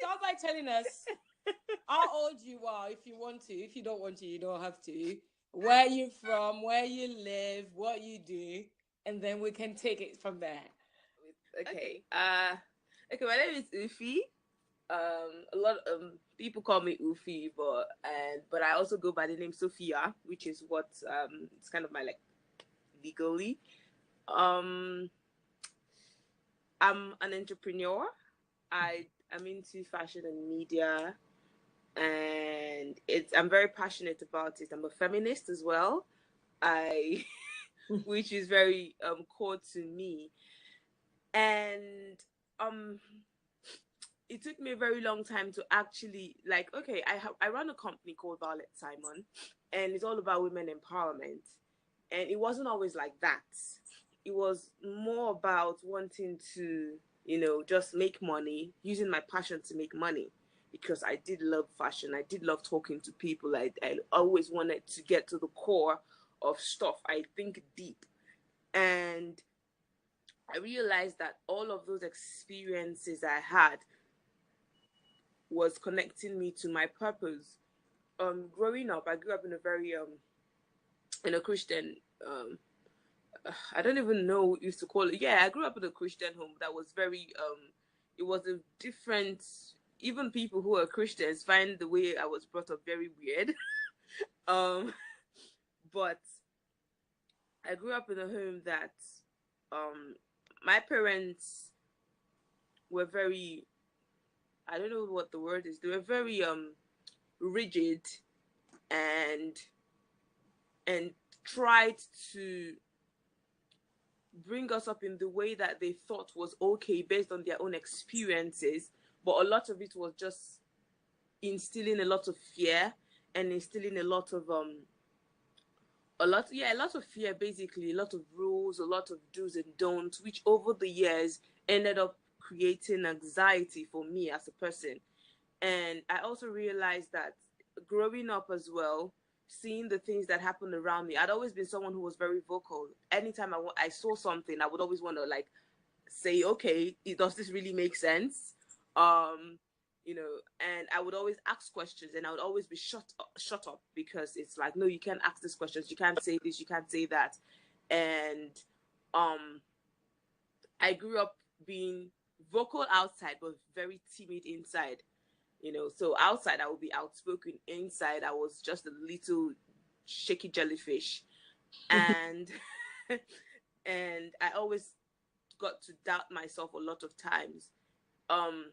start by telling us how old you are if you want to. If you don't want to, you don't have to. Where you from, where you live, what you do, and then we can take it from there. Okay. Okay. My name is Ufi. A lot people call me Ufi, but I also go by the name Sophia, which is what it's kind of my like legally. Um, I'm an entrepreneur. I'm into fashion and media, and I'm very passionate about it. I'm a feminist as well. I which is very core to me, and um it took me a very long time to actually like, okay, I run a company called Violet Simon, and it's all about women empowerment, and it wasn't always like that. It was more about wanting to, just make money, using my passion to make money, because I did love fashion. I did love talking to people. I always wanted to get to the core of stuff. I think deep. And I realized that all of those experiences I had was connecting me to my purpose. Growing up, I grew up in a very in a Christian I don't even know what you used to call it. Yeah, I grew up in a Christian home that was very it was a different, even people who are Christians find the way I was brought up very weird. um but I grew up in a home that my parents were very, I don't know what the word is. They were very rigid, and and tried to bring us up in the way that they thought was okay based on their own experiences. But a lot of it was just instilling a lot of fear, and instilling a lot of fear, basically, a lot of rules, a lot of do's and don'ts, which over the years ended up creating anxiety for me as a person. And I also realized that growing up as well, seeing the things that happened around me, I'd always been someone who was very vocal. Anytime I saw something, I would always want to like say, okay, does this really make sense? Um, and I would always ask questions, and I would always be shut up, because it's like, no, you can't ask these questions, you can't say this, you can't say that. And um, I grew up being vocal outside, but very timid inside. So outside I would be outspoken, inside I was just a little shaky jellyfish. And and I always got to doubt myself a lot of times. um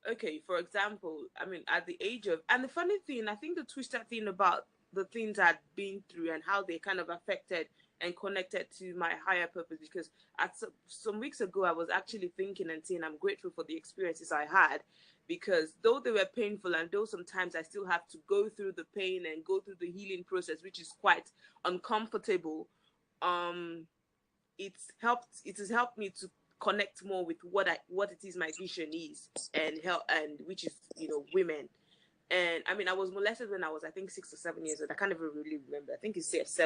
okay, for example, I mean, at the age of, and the funny thing, I think the twisted thing about the things I'd been through and how they kind of affected and connected to my higher purpose, because at some weeks ago I was actually thinking and saying I'm grateful for the experiences I had, because though they were painful, and though sometimes I still have to go through the pain and go through the healing process, which is quite uncomfortable, um it has helped me to connect more with what it is my vision is, and help, and which is, women. And I mean, I was molested when I was, I think, 6 or 7 years old. I can't even really remember. I think it's 6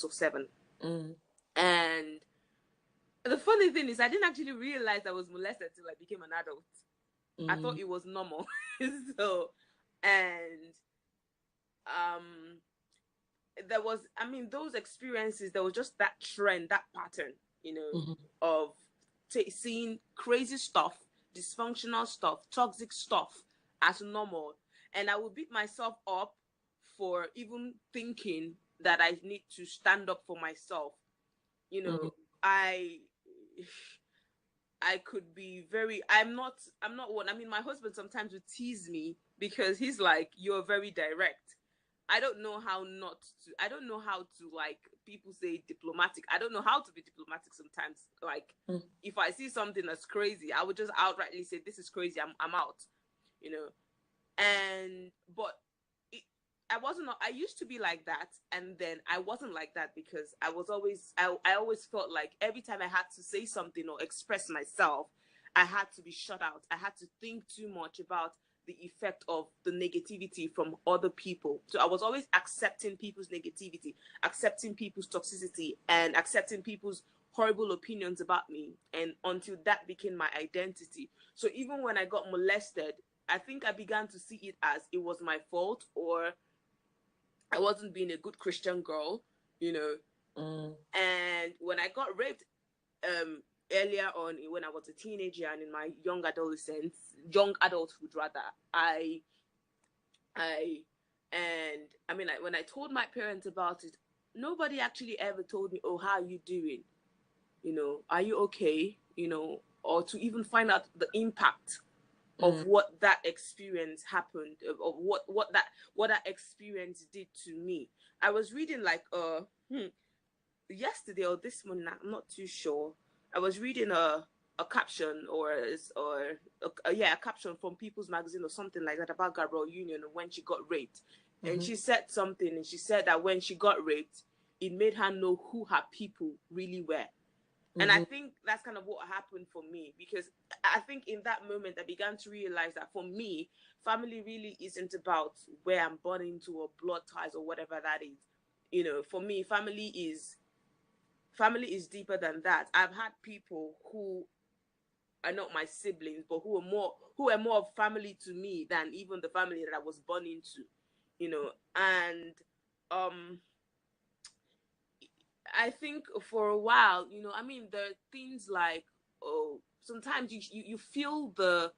or 7. Mm. And the funny thing is, I didn't actually realize I was molested till I became an adult. I thought it was normal. So, and um there was, I mean, those experiences, there was just that trend, that pattern, of seeing crazy stuff, dysfunctional stuff, toxic stuff as normal. And I would beat myself up for even thinking that I need to stand up for myself. I I could be very, I'm not one. I mean, my husband sometimes would tease me because he's like, you're very direct. I don't know how not to, I don't know how to, like, people say diplomatic. I don't know how to be diplomatic sometimes. Like, if I see something that's crazy, I would just outrightly say, this is crazy, I'm out, you know. And, but I wasn't, I used to be like that. And then I wasn't like that because I always felt like every time I had to say something or express myself, I had to be shut out. I had to think too much about the effect of the negativity from other people. So I was always accepting people's negativity, accepting people's toxicity, and accepting people's horrible opinions about me, and until that became my identity. So even when I got molested, I think I began to see it as it was my fault, or I wasn't being a good Christian girl, you know. And when I got raped, earlier on, when I was a teenager and in my young adolescence, young adulthood rather, when I told my parents about it, nobody actually ever told me, "Oh, how are you doing? You know, are you okay?" You know, or to even find out the impact of what that experience happened, of what that experience did to me. I was reading like yesterday or this morning, I'm not too sure. I was reading a caption a caption from People's Magazine or something like that about Gabrielle Union when she got raped. And she said something, and she said that when she got raped, it made her know who her people really were. And I think that's kind of what happened for me, because I think in that moment I began to realize that for me, family really isn't about where I'm born into or blood ties or whatever that is. You know, for me, family is deeper than that. I've had people who are not my siblings, but who are more of family to me than even the family that I was born into. You know, and I think for a while, you know, I mean, there are things like, oh, sometimes you feel the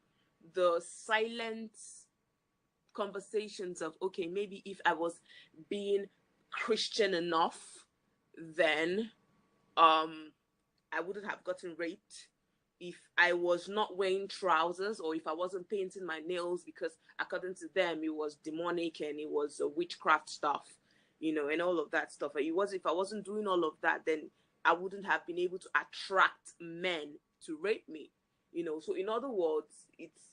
silent conversations of, okay, maybe if I was being Christian enough, then I wouldn't have gotten raped. If I was not wearing trousers, or if I wasn't painting my nails, because according to them it was demonic and it was witchcraft stuff, you know, and all of that stuff. If I wasn't doing all of that, then I wouldn't have been able to attract men to rape me, you know. So in other words, it's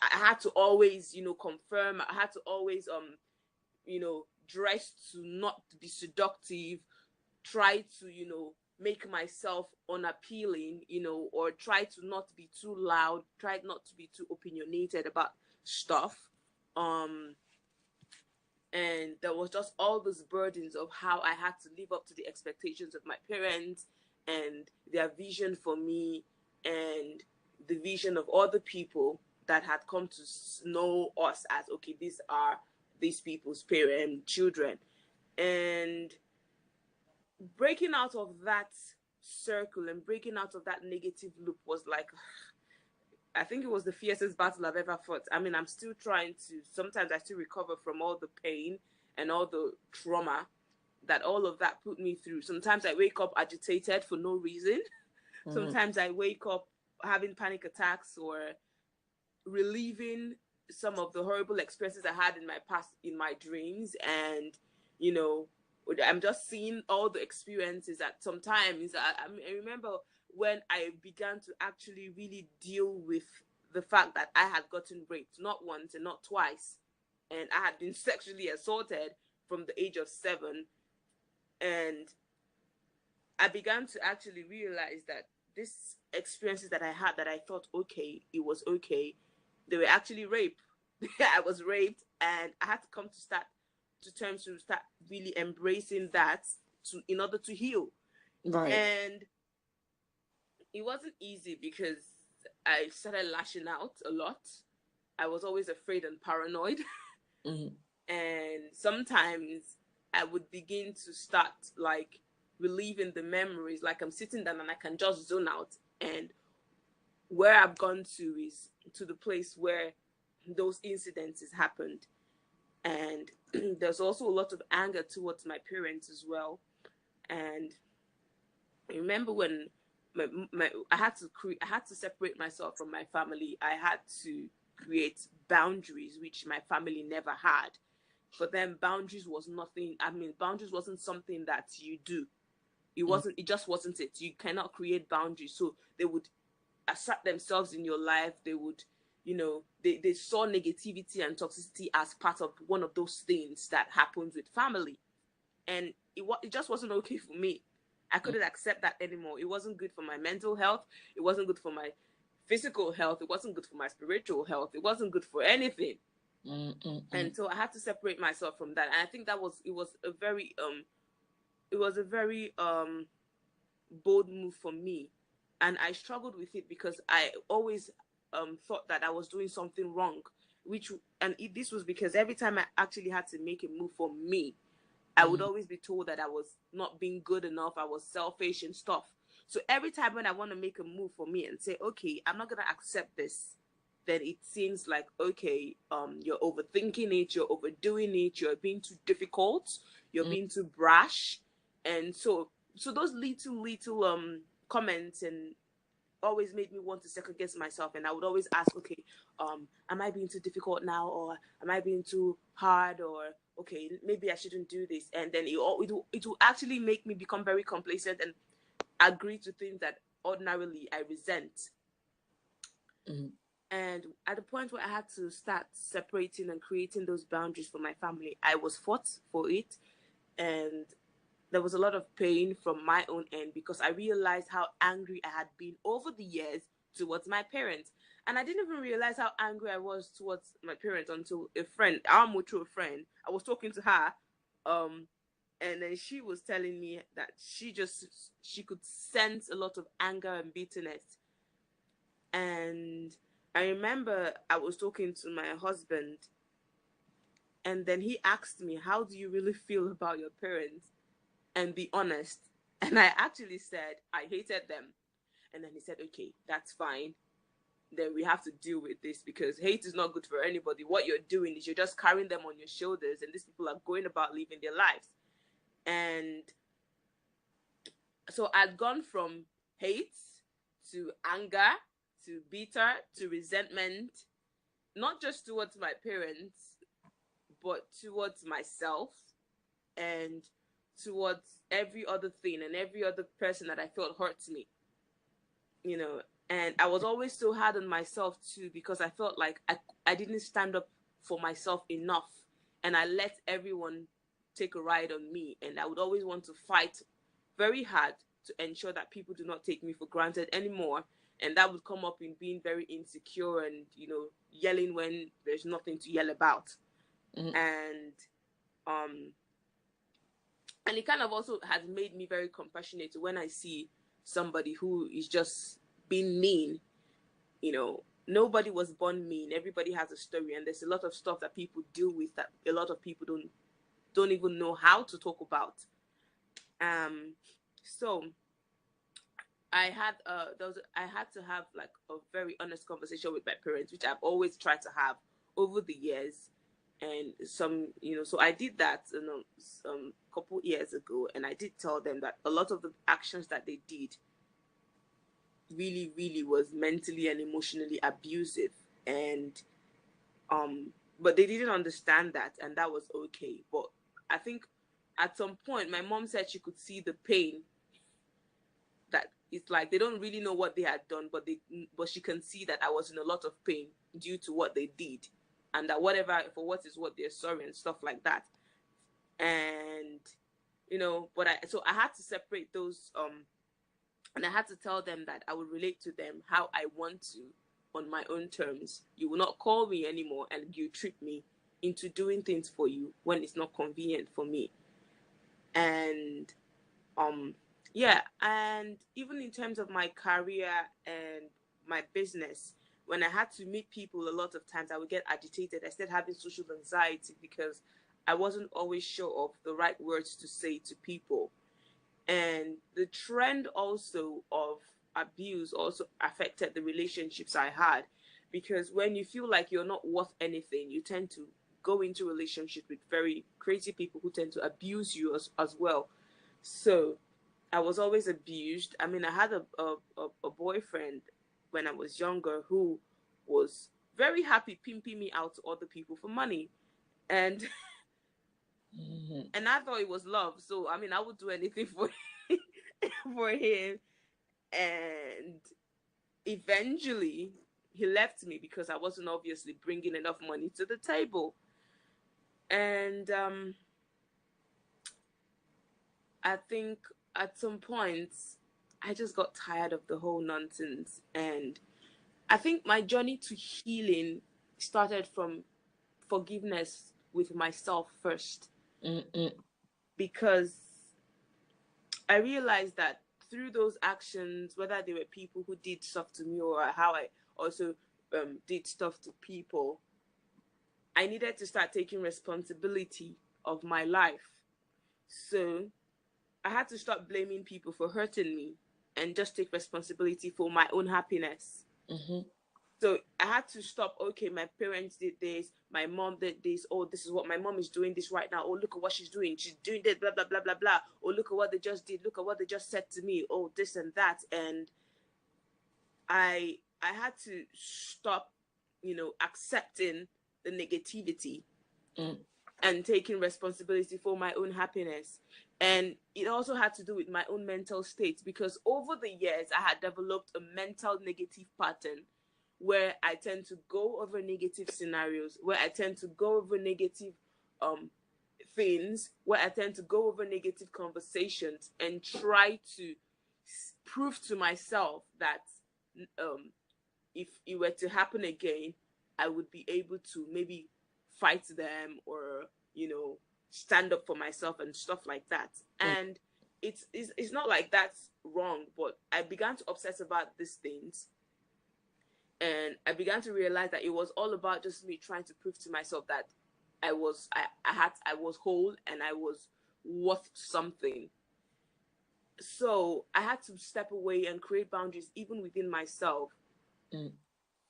I had to always, you know, confirm. I had to always you know, dress to not be seductive, try to, you know, make myself unappealing, you know, or try to not be too loud, try not to be too opinionated about stuff. And there was just all these burdens of how I had to live up to the expectations of my parents and their vision for me and the vision of other people that had come to know us as, okay, these are these people's parents, children. And breaking out of that circle and breaking out of that negative loop was like, I think it was the fiercest battle I've ever fought. I mean, I'm still trying to, sometimes I still recover from all the pain and all the trauma that all of that put me through. Sometimes I wake up agitated for no reason. Sometimes I wake up having panic attacks or reliving some of the horrible experiences I had in my past, in my dreams. And, you know, I'm just seeing all the experiences that sometimes I remember when I began to actually really deal with the fact that I had gotten raped, not once and not twice. And I had been sexually assaulted from the age of 7. And I began to actually realize that these experiences that I had, that I thought, okay, it was okay, they were actually rape. I was raped, and I had to come to terms to start really embracing that in order to heal. Right. And it wasn't easy because I started lashing out a lot. I was always afraid and paranoid. And sometimes I would begin to start like reliving the memories, like I'm sitting down and I can just zone out. And where I've gone to is to the place where those incidences happened. And there's also a lot of anger towards my parents as well. And I remember when I had to separate myself from my family. I had to create boundaries, which my family never had. For them, boundaries was nothing. I mean, boundaries wasn't something that you do. It wasn't. It just wasn't it. You cannot create boundaries. So they would assert themselves in your life. They would, you know, they saw negativity and toxicity as part of one of those things that happens with family. And it just wasn't okay for me. I couldn't accept that anymore. It wasn't good for my mental health. It wasn't good for my physical health. It wasn't good for my spiritual health. It wasn't good for anything. And so I had to separate myself from that. And I think it was a very bold move for me, and I struggled with it because I always thought that I was doing something wrong, this was because every time I actually had to make a move for me, I would always be told that I was not being good enough, I was selfish and stuff. So every time when I want to make a move for me and say, okay, I'm not gonna accept this, then it seems like, okay, you're overthinking it, you're overdoing it, you're being too difficult, you're being too brash. And so those little comments and always made me want to second guess myself, and I would always ask, okay, am I being too difficult now, or am I being too hard, or okay, maybe I shouldn't do this. And then it will actually make me become very complacent and agree to things that ordinarily I resent. And at the point where I had to start separating and creating those boundaries for my family, I was fought for it, and there was a lot of pain from my own end because I realized how angry I had been over the years towards my parents. And I didn't even realize how angry I was towards my parents until a friend, our mutual friend, I was talking to her, and then she was telling me that she could sense a lot of anger and bitterness. And I remember I was talking to my husband, and then he asked me, how do you really feel about your parents? And be honest. And I actually said I hated them. And then he said, okay, that's fine. Then we have to deal with this because hate is not good for anybody. What you're doing is you're just carrying them on your shoulders, and these people are going about living their lives. And so I'd gone from hate to anger to bitter to resentment, not just towards my parents, but towards myself and towards every other thing and every other person that I felt hurts me, and I was always so hard on myself too, because I felt like I didn't stand up for myself enough, and I let everyone take a ride on me, and I would always want to fight very hard to ensure that people do not take me for granted anymore. And that would come up in being very insecure and yelling when there's nothing to yell about. And it kind of also has made me very compassionate when I see somebody who is just being mean. Nobody was born mean. Everybody has a story, and there's a lot of stuff that people deal with that a lot of people don't even know how to talk about. So I had to have like a very honest conversation with my parents, which I've always tried to have over the years. And so I did that some couple years ago, and I did tell them that a lot of the actions that they did really, really was mentally and emotionally abusive, and but they didn't understand that, and that was okay. But I think at some point my mom said she could see the pain, that it's like they don't really know what they had done, but she can see that I was in a lot of pain due to what they did, and that whatever, for what is what, they're sorry and stuff like that. And but I had to separate those, and I had to tell them that I would relate to them how I want to, on my own terms. You will not call me anymore and you trick me into doing things for you when it's not convenient for me. And yeah, and even in terms of my career and my business, when I had to meet people, a lot of times I would get agitated. I started having social anxiety because I wasn't always sure of the right words to say to people. And the trend also of abuse also affected the relationships I had, because when you feel like you're not worth anything, you tend to go into relationships with very crazy people who tend to abuse you as well. So I was always abused. I mean, I had a boyfriend when I was younger who was very happy pimping me out to other people for money. And and I thought it was love. So, I mean, I would do anything for him. And eventually, he left me because I wasn't obviously bringing enough money to the table. And I think at some point, I just got tired of the whole nonsense. And I think my journey to healing started from forgiveness with myself first. Because I realized that through those actions, whether they were people who did stuff to me or how I also did stuff to people, I needed to start taking responsibility of my life. So I had to stop blaming people for hurting me and just take responsibility for my own happiness. Mm-hmm. So I had to stop. Okay, my parents did this. My mom did this. Oh, this is what my mom is doing this right now. Oh, look at what she's doing. She's doing this, blah, blah, blah, blah, blah. Oh, look at what they just did. Look at what they just said to me. Oh, this and that. And I had to stop, accepting the negativity and taking responsibility for my own happiness. And it also had to do with my own mental state, because over the years, I had developed a mental negative pattern where I tend to go over negative scenarios, where I tend to go over negative things, where I tend to go over negative conversations and try to prove to myself that if it were to happen again, I would be able to maybe fight them or, stand up for myself and stuff like that. And it's not like that's wrong, but I began to obsess about these things. And I began to realize that it was all about just me trying to prove to myself that I was whole and I was worth something. So I had to step away and create boundaries even within myself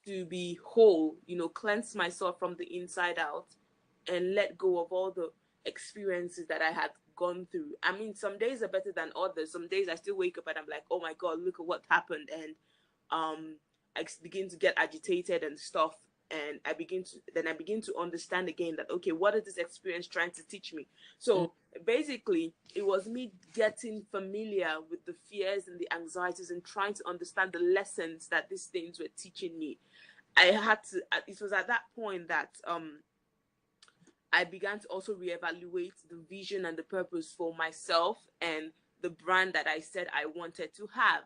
to be whole, cleanse myself from the inside out and let go of all the experiences that I had gone through. I mean, some days are better than others. Some days I still wake up and I'm like, oh my God, look at what happened. And I begin to get agitated and stuff. And I begin to understand again that, okay, what is this experience trying to teach me? So basically, it was me getting familiar with the fears and the anxieties and trying to understand the lessons that these things were teaching me. It was at that point that I began to also reevaluate the vision and the purpose for myself and the brand that I said I wanted to have.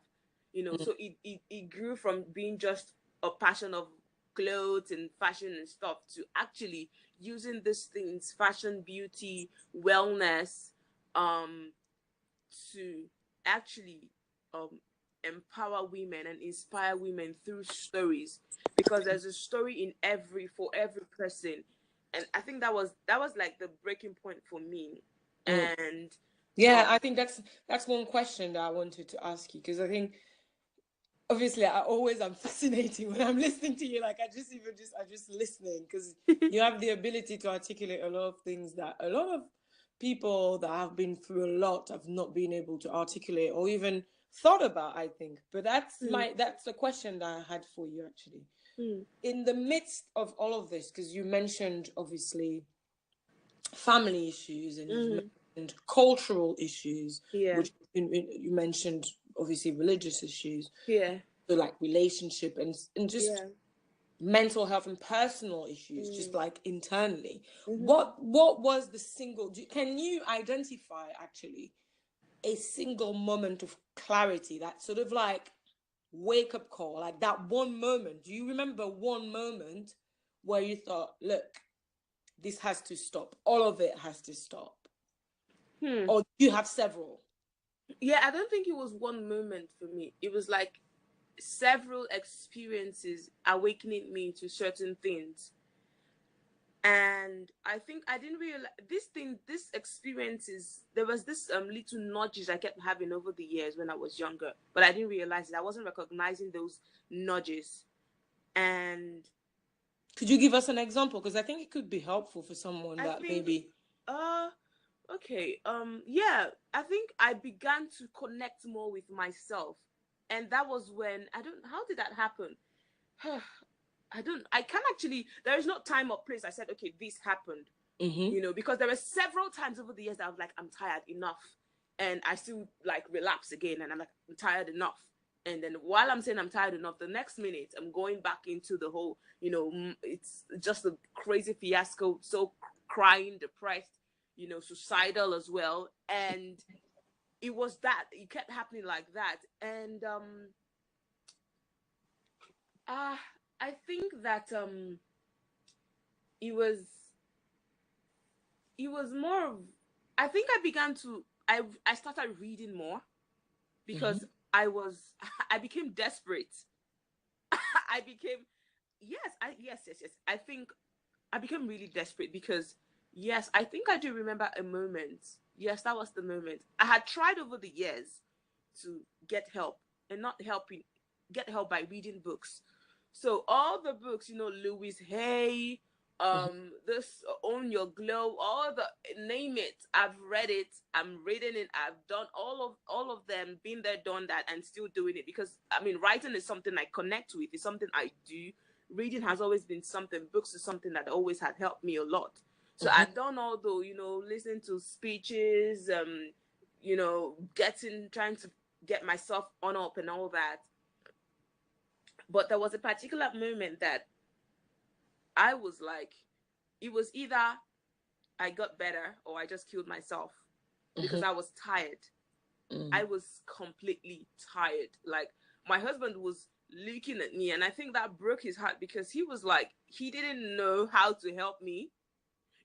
So it grew from being just a passion of clothes and fashion and stuff to actually using these things, fashion, beauty, wellness, to actually empower women and inspire women through stories, because there's a story for every person. And I think that was like the breaking point for me. And I think that's one question that I wanted to ask you, because I think obviously I always am fascinating when I'm listening to you. Like I just listening, because you have the ability to articulate a lot of things that a lot of people that have been through a lot have not been able to articulate or even thought about, I think. But that's the question that I had for you, actually. In the midst of all of this, because you mentioned obviously family issues and you've mentioned cultural issues, which you mentioned obviously religious issues, so like relationship and just mental health and personal issues, just like internally. What was the single? Can you identify actually a single moment of clarity, that sort of like wake up call, like that one moment? Do you remember one moment where you thought, look, this has to stop, all of it has to stop? Or do you have several? I don't think it was one moment for me. It was like several experiences awakening me to certain things. And I think I didn't realize this experiences, there was this little nudges I kept having over the years when I was younger, but I didn't realize it. I wasn't recognizing those nudges. And could you give us an example? Because I think it could be helpful for someone maybe. Okay. I think I began to connect more with myself. And that was when how did that happen? I can't actually, there is no time or place I said, okay, this happened, because there were several times over the years that I was like, I'm tired, enough. And I still like relapse again. And I'm like, I'm tired, enough. And then while I'm saying I'm tired enough, the next minute I'm going back into the whole, it's just a crazy fiasco. So crying, depressed, suicidal as well. And it kept happening like that. And I think that it was more of, I think I started reading more, because I became desperate. I became, yes. I think I became really desperate because, yes, I think I do remember a moment. Yes, that was the moment. I had tried over the years to get help and not helping, get help by reading books. So all the books, Louise Hay, this Own Your Glow, all the name it, I've read it, I'm reading it, I've done all of them, been there, done that, and still doing it because I mean, writing is something I connect with, it's something I do. Reading has always been something. Books is something that always had helped me a lot. So I've done all the, listening to speeches, trying to get myself on up and all that. But there was a particular moment that I was like, it was either I got better or I just killed myself because I was tired. I was completely tired. Like, my husband was looking at me, and I think that broke his heart because he was like, he didn't know how to help me.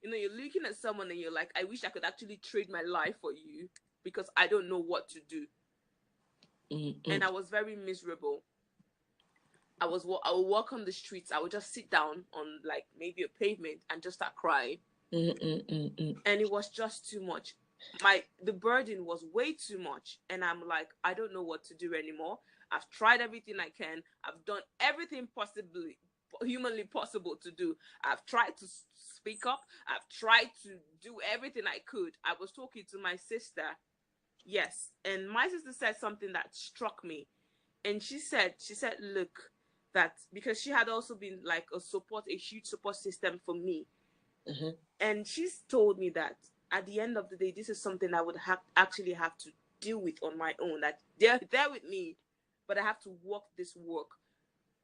You're looking at someone and you're like, I wish I could actually trade my life for you because I don't know what to do. And I was very miserable. I would walk on the streets. I would just sit down on like maybe a pavement and just start crying. And it was just too much. The burden was way too much. And I'm like, I don't know what to do anymore. I've tried everything I can. I've done everything humanly possible to do. I've tried to speak up. I've tried to do everything I could. I was talking to my sister. Yes. And my sister said something that struck me. And she said, look, that because she had also been like a huge support system for me. And she's told me that at the end of the day, this is something I would actually have to deal with on my own. That they're there with me, but I have to walk this walk.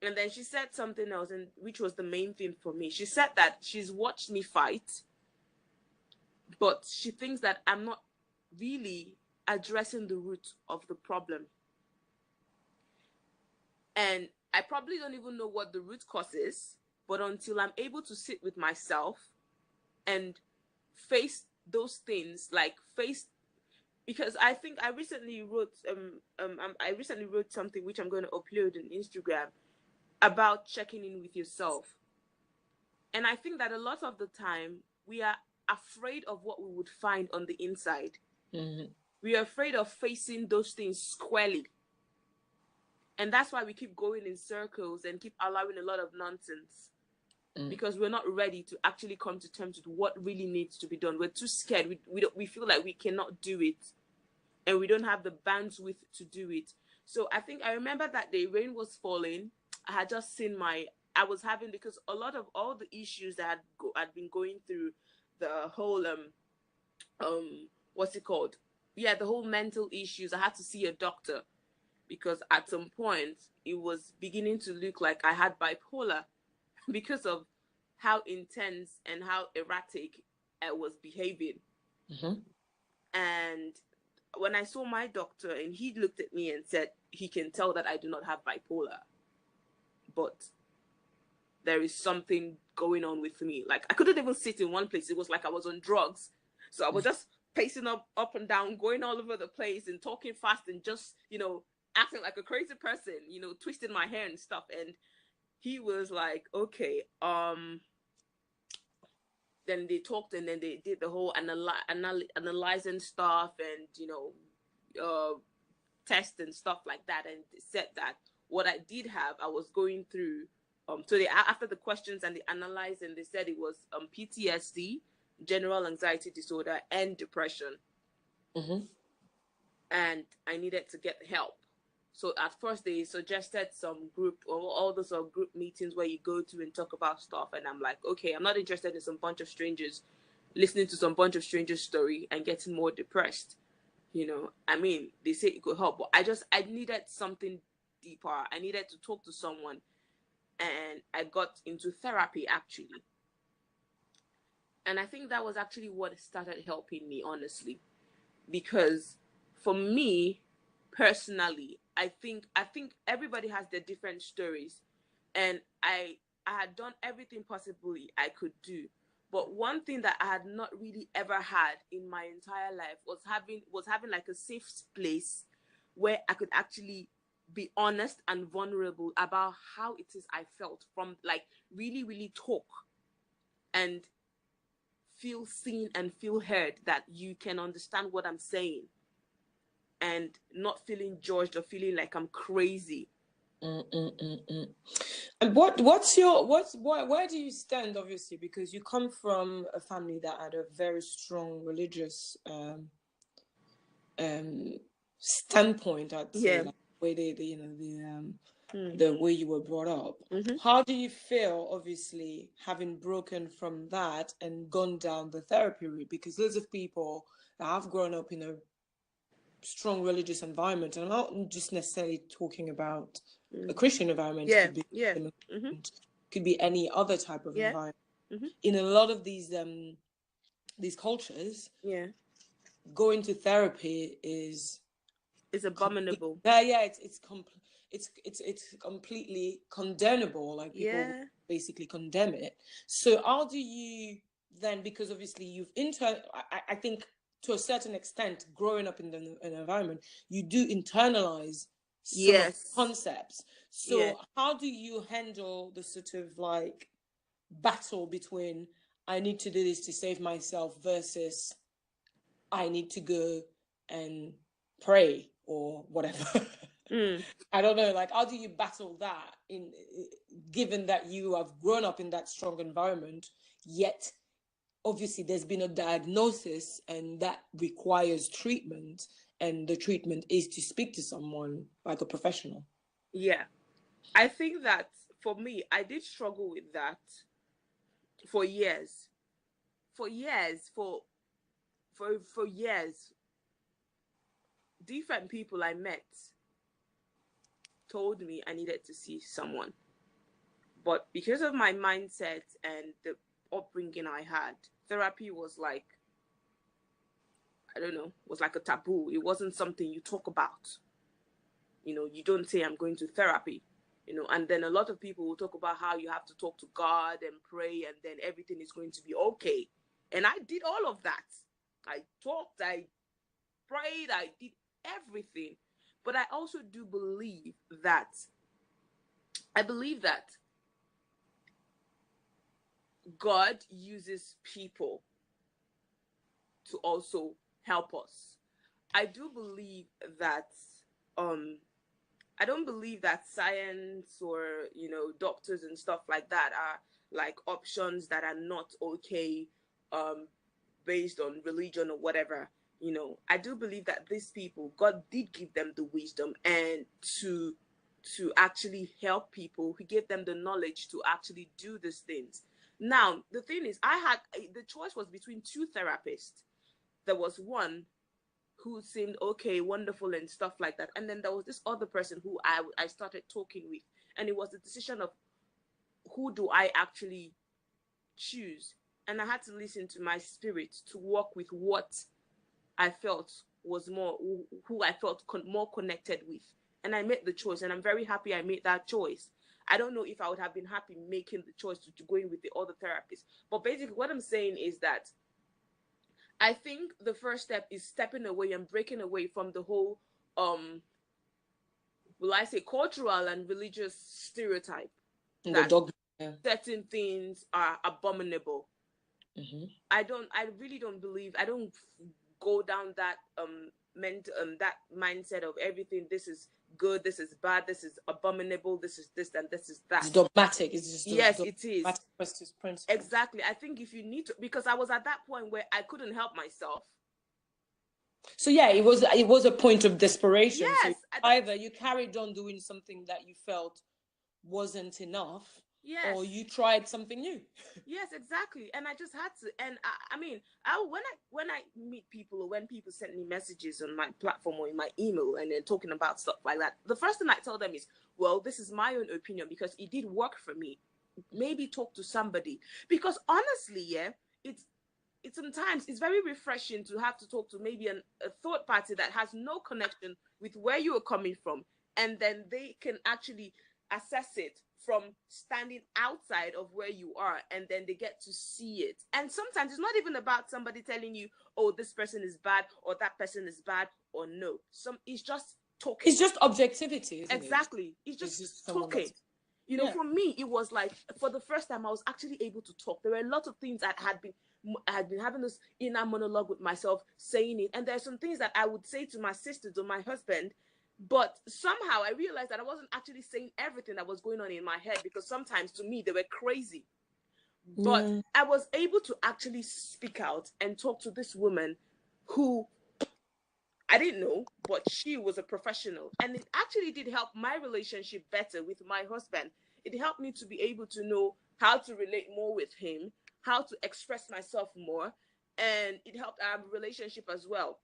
And then she said something else, and which was the main thing for me. She said that she's watched me fight, but she thinks that I'm not really addressing the root of the problem. And I probably don't even know what the root cause is, but until I'm able to sit with myself and face those things, because I think I recently wrote something which I'm going to upload on Instagram about checking in with yourself. And I think that a lot of the time we are afraid of what we would find on the inside. We are afraid of facing those things squarely. And that's why we keep going in circles and keep allowing a lot of nonsense. Because we're not ready to actually come to terms with what really needs to be done. We're too scared. We feel like we cannot do it. And we don't have the bandwidth to do it. So I think I remember that day, rain was falling. I had just seen because a lot of all the issues that I'd been going through, the whole, what's it called? Yeah, the whole mental issues. I had to see a doctor because at some point it was beginning to look like I had bipolar because of how intense and how erratic I was behaving. And when I saw my doctor and he looked at me and said he can tell that I do not have bipolar, but there is something going on with me. Like, I couldn't even sit in one place. It was like I was on drugs. So I was just pacing up and down, going all over the place and talking fast and just, acting like a crazy person, twisting my hair and stuff. And he was like, okay, then they talked and then they did the whole analyzing stuff and, test and stuff like that. And they said that what I did have, I was going through, so after the questions and the analyzing, they said it was PTSD, general anxiety disorder, and depression. And I needed to get help. So at first they suggested some group or all those group meetings where you go to and talk about stuff. And I'm like, okay, I'm not interested in some bunch of strangers listening to some bunch of strangers' story and getting more depressed. I mean, they say it could help, but I needed something deeper. I needed to talk to someone, and I got into therapy actually. And I think that was actually what started helping me, honestly, because for me personally, I think everybody has their different stories, and I had done everything possibly I could do. But one thing that I had not really ever had in my entire life was having like a safe place where I could actually be honest and vulnerable about how it is I felt, from like really, really talk and feel seen and feel heard, that you can understand what I'm saying and not feeling judged or feeling like I'm crazy. And where do you stand, obviously, because you come from a family that had a very strong religious standpoint, I'd say, like the way the way you were brought up. How do you feel, obviously, having broken from that and gone down the therapy route? Because lots of people that have grown up in a strong religious environment, and I'm not just necessarily talking about a Christian environment, could be any other type of environment. In a lot of these cultures, going to therapy is abominable. It's completely condemnable. Like, people basically condemn it. So how do you then, because obviously you've I think to a certain extent, growing up in an environment, you do internalize some of the concepts. So how do you handle the sort of like battle between I need to do this to save myself versus I need to go and pray or whatever? I don't know, like, how do you battle that, given that you have grown up in that strong environment, yet obviously there's been a diagnosis and that requires treatment, and the treatment is to speak to someone like a professional? I think that for me, I did struggle with that for years. For years, different people I met told me I needed to see someone. But because of my mindset and the upbringing I had, therapy was like, I don't know, was like a taboo. It wasn't something you talk about. You know, you don't say I'm going to therapy, you know, and then a lot of people will talk about how you have to talk to God and pray and then everything is going to be okay. And I did all of that. I talked, I prayed, I did everything. But I also do believe that, God uses people to also help us. I do believe that, I don't believe that science or, you know, doctors and stuff like that are like options that are not okay, based on religion or whatever. You know, I do believe that these people, God did give them the wisdom and to actually help people. He gave them the knowledge to actually do these things. Now, the thing is, the choice was between two therapists. There was one who seemed okay, wonderful and stuff like that. And then there was this other person who I started talking with. And it was the decision of, who do I actually choose? And I had to listen to my spirit to work with what I felt was more, who I felt more connected with. And I made the choice, and I'm very happy I made that choice. I don't know if I would have been happy making the choice to going with the other therapist. But basically what I'm saying is that I think the first step is stepping away and breaking away from the whole, will I say, cultural and religious stereotype that certain things are abominable. I really don't believe, I don't go down that that mindset of everything. This is good, this is bad, this is abominable, this is this and this is that. It's dogmatic. It's just it is principle. Exactly. I think if you need to, because I was at that point where I couldn't help myself. So yeah, it was a point of desperation. Yes. So either you carried on doing something that you felt wasn't enough, yes, or you tried something new. Yes, exactly. And I just had to. And I mean, when I meet people, or when people send me messages on my platform or in my email and they're talking about stuff like that, the first thing I tell them is, well, this is my own opinion because it did work for me. Maybe talk to somebody, because honestly, it's sometimes it's very refreshing to have to talk to maybe a third party that has no connection with where you are coming from, and then they can actually assess it from standing outside of where you are, and then they get to see it. And sometimes it's not even about somebody telling you, oh, this person is bad or that person is bad, or no. It's just talking. It's just objectivity, isn't exactly. it? It's just just someone talking. that's... You know, for me, it was like, for the first time, I was actually able to talk. There were a lot of things that I had been having this inner monologue with myself, saying it. And there are some things that I would say to my sisters or my husband, but somehow I realized that I wasn't actually saying everything that was going on in my head, because sometimes to me, they were crazy. But I was able to actually speak out and talk to this woman who I didn't know, but she was a professional. And it actually did help my relationship better with my husband. It helped me to be able to know how to relate more with him, how to express myself more, and it helped our relationship as well.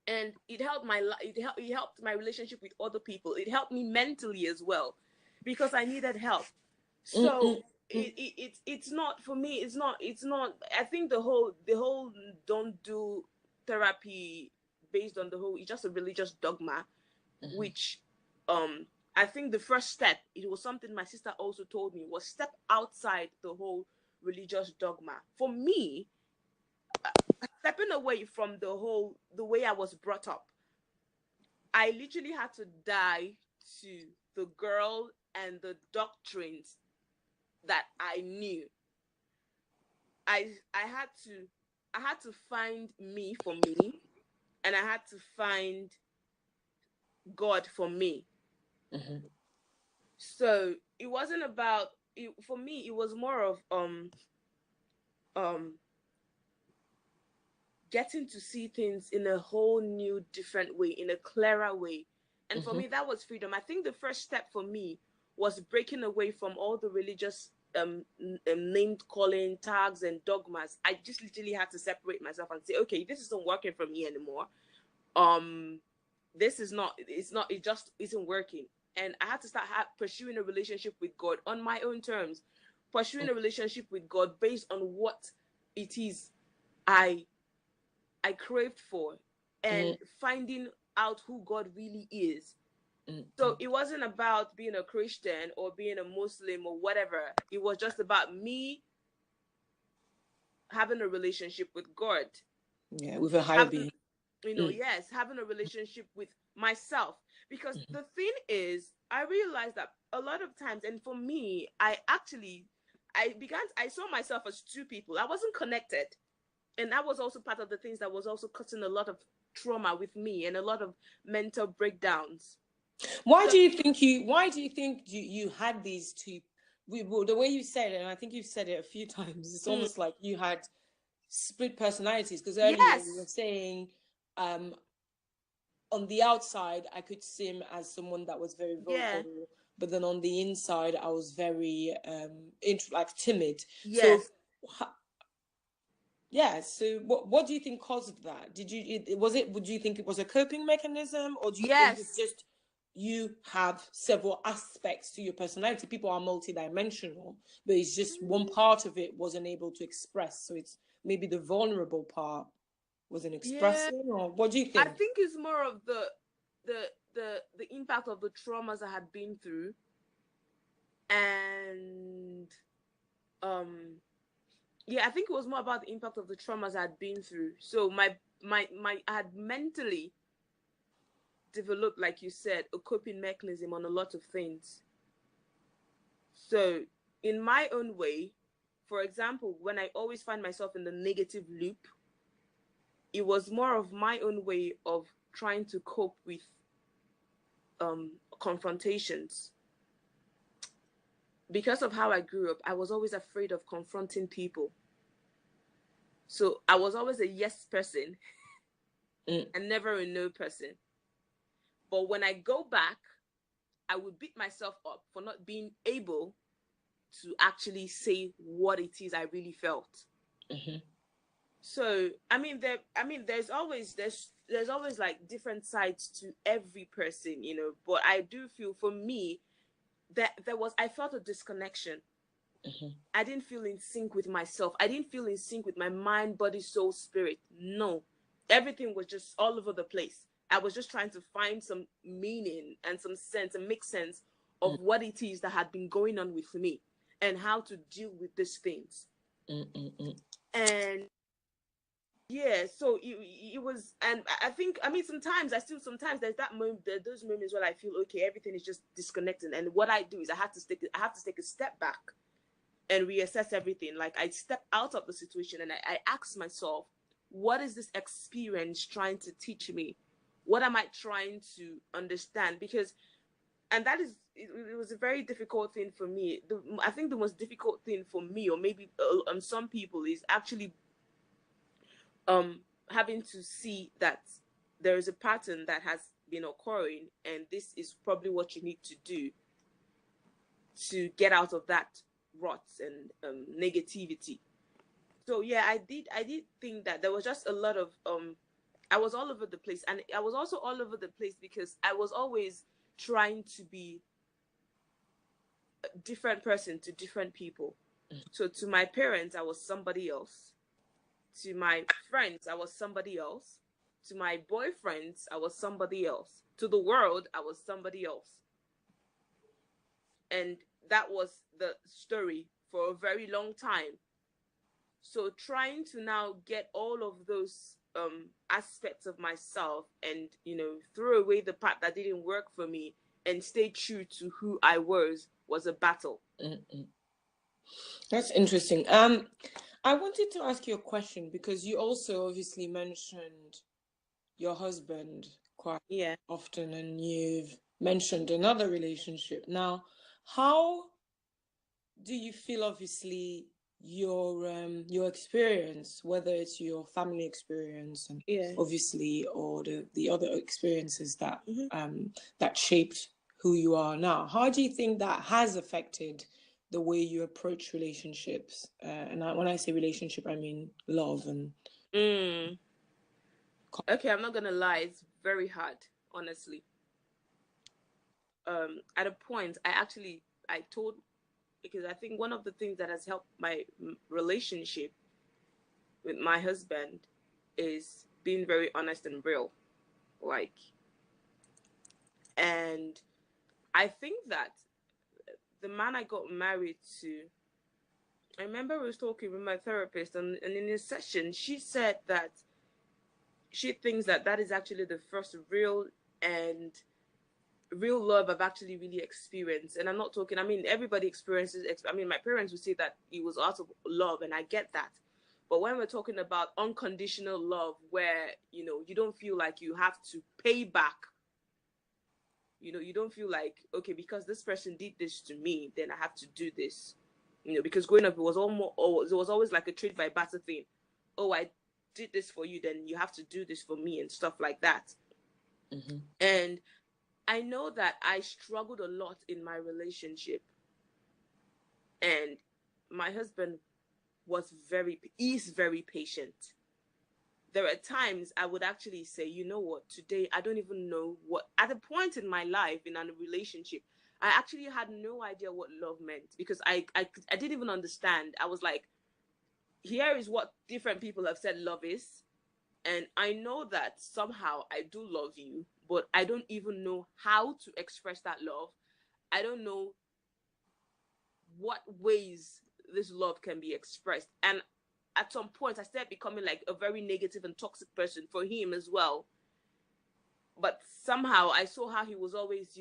And it helped it helped my relationship with other people. It helped me mentally as well, because I needed help. So it's not, for me, it's not I think the whole don't do therapy based on the whole, it's just a religious dogma, which I think the first step, it was something my sister also told me, was step outside the whole religious dogma. For me, stepping away from the way I was brought up, I literally had to die to the girl and the doctrines that I knew. I had to find me for me, and I had to find God for me. So it wasn't about it, for me. It was more of getting to see things in a whole new, different way, in a clearer way. And for me, that was freedom. I think the first step for me was breaking away from all the religious named calling tags and dogmas. I just literally had to separate myself and say, okay, this isn't working for me anymore. This is not, it just isn't working. And I had to start pursuing a relationship with God on my own terms, pursuing a relationship with God based on what it is I craved for, and finding out who God really is. So it wasn't about being a Christian or being a Muslim or whatever. It was just about me having a relationship with God. Yeah, with a higher being. You know, yes, having a relationship with myself. Because the thing is, I realized that a lot of times, and for me, I saw myself as two people. I wasn't connected. And that was also part of the things that was also causing a lot of trauma with me and a lot of mental breakdowns. Why do you think you had these two? The way you said it, and I think you've said it a few times, it's almost like you had split personalities. Because earlier you were saying, on the outside, I could see him as someone that was very vocal, but then on the inside, I was very timid. Yes. So what do you think caused that? Would you think it was a coping mechanism, or do you think it's just you have several aspects to your personality? People are multidimensional, but it's just one part of it wasn't able to express. So it's maybe the vulnerable part wasn't expressing, or what do you think? I think it's more of the impact of the traumas I had been through, and I think it was more about the impact of the traumas I had been through. So I had mentally developed, like you said, a coping mechanism on a lot of things. So in my own way, for example, when I always find myself in the negative loop, it was more of my own way of trying to cope with confrontations. Because of how I grew up, I was always afraid of confronting people. So I was always a yes person and never a no person. But when I go back, I would beat myself up for not being able to actually say what it is I really felt. So there's always like different sides to every person, you know. But I do feel, for me, that I felt a disconnection. I didn't feel in sync with myself. I didn't feel in sync with my mind, body, soul, spirit. No, everything was just all over the place. I was just trying to find some meaning and some sense and make sense of what it is that had been going on with me and how to deal with these things. And Yeah, so it was, and I think, I mean, sometimes there's that moment, those moments where I feel okay, everything is just disconnecting, and what I do is I have to take a step back and reassess everything. Like, I step out of the situation and I ask myself, what is this experience trying to teach me? What am I trying to understand? Because, and that is, it was a very difficult thing for me. I think the most difficult thing for me, or maybe some people, is actually having to see that there is a pattern that has been occurring, and this is probably what you need to do to get out of that rot and negativity. So yeah, I did think that there was just a lot of I was all over the place, and I was also all over the place because I was always trying to be a different person to different people. So to my parents, I was somebody else. To my friends, I was somebody else. To my boyfriends, I was somebody else. To the world, I was somebody else. And that was the story for a very long time. So trying to now get all of those aspects of myself and, throw away the part that didn't work for me and stay true to who I was a battle. Mm-mm. That's interesting. I wanted to ask you a question because you also obviously mentioned your husband quite often, and you've mentioned another relationship. Now, how do you feel, obviously, your experience, whether it's your family experience and obviously, or the other experiences that that shaped who you are now, how do you think that has affected the way you approach relationships? When I say relationship, I mean love and okay, I'm not gonna lie, it's very hard, honestly. At a point, I told, because I think one of the things that has helped my relationship with my husband is being very honest and real. Like, and I think that the man I got married to, I remember I was talking with my therapist, and in a session, she said that she thinks that that is actually the first real love I've actually really experienced. And I'm not talking, I mean, everybody experiences, I mean, my parents would say that it was out of love, and I get that. But when we're talking about unconditional love, where, you don't feel like you have to pay back, you don't feel like, okay, because this person did this to me, then I have to do this. Because growing up, it was always like a trade by barter thing. Oh, I did this for you, then you have to do this for me, and stuff like that. Mm-hmm. And I know that I struggled a lot in my relationship, and my husband is very patient. There are times I would actually say, you know what, today I don't even know what, at a point in my life in a relationship, I actually had no idea what love meant, because I didn't even understand. I was like, here is what different people have said love is, and I know that somehow I do love you, but I don't even know how to express that love. I don't know what ways this love can be expressed. And at some point, I started becoming like a very negative and toxic person for him as well. But somehow I saw how he was always,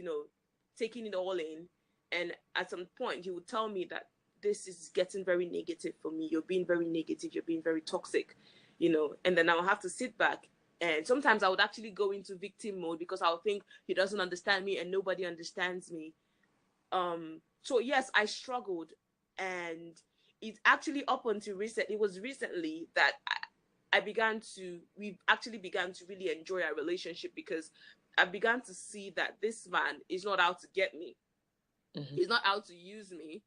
taking it all in. And at some point, he would tell me that this is getting very negative for me. You're being very negative. You're being very toxic, and then I'll have to sit back. And sometimes I would actually go into victim mode, because I'll think he doesn't understand me and nobody understands me. So yes, I struggled, and it actually up until recently, it was recently that we actually began to really enjoy our relationship, because I began to see that this man is not out to get me. Mm-hmm. He's not out to use me.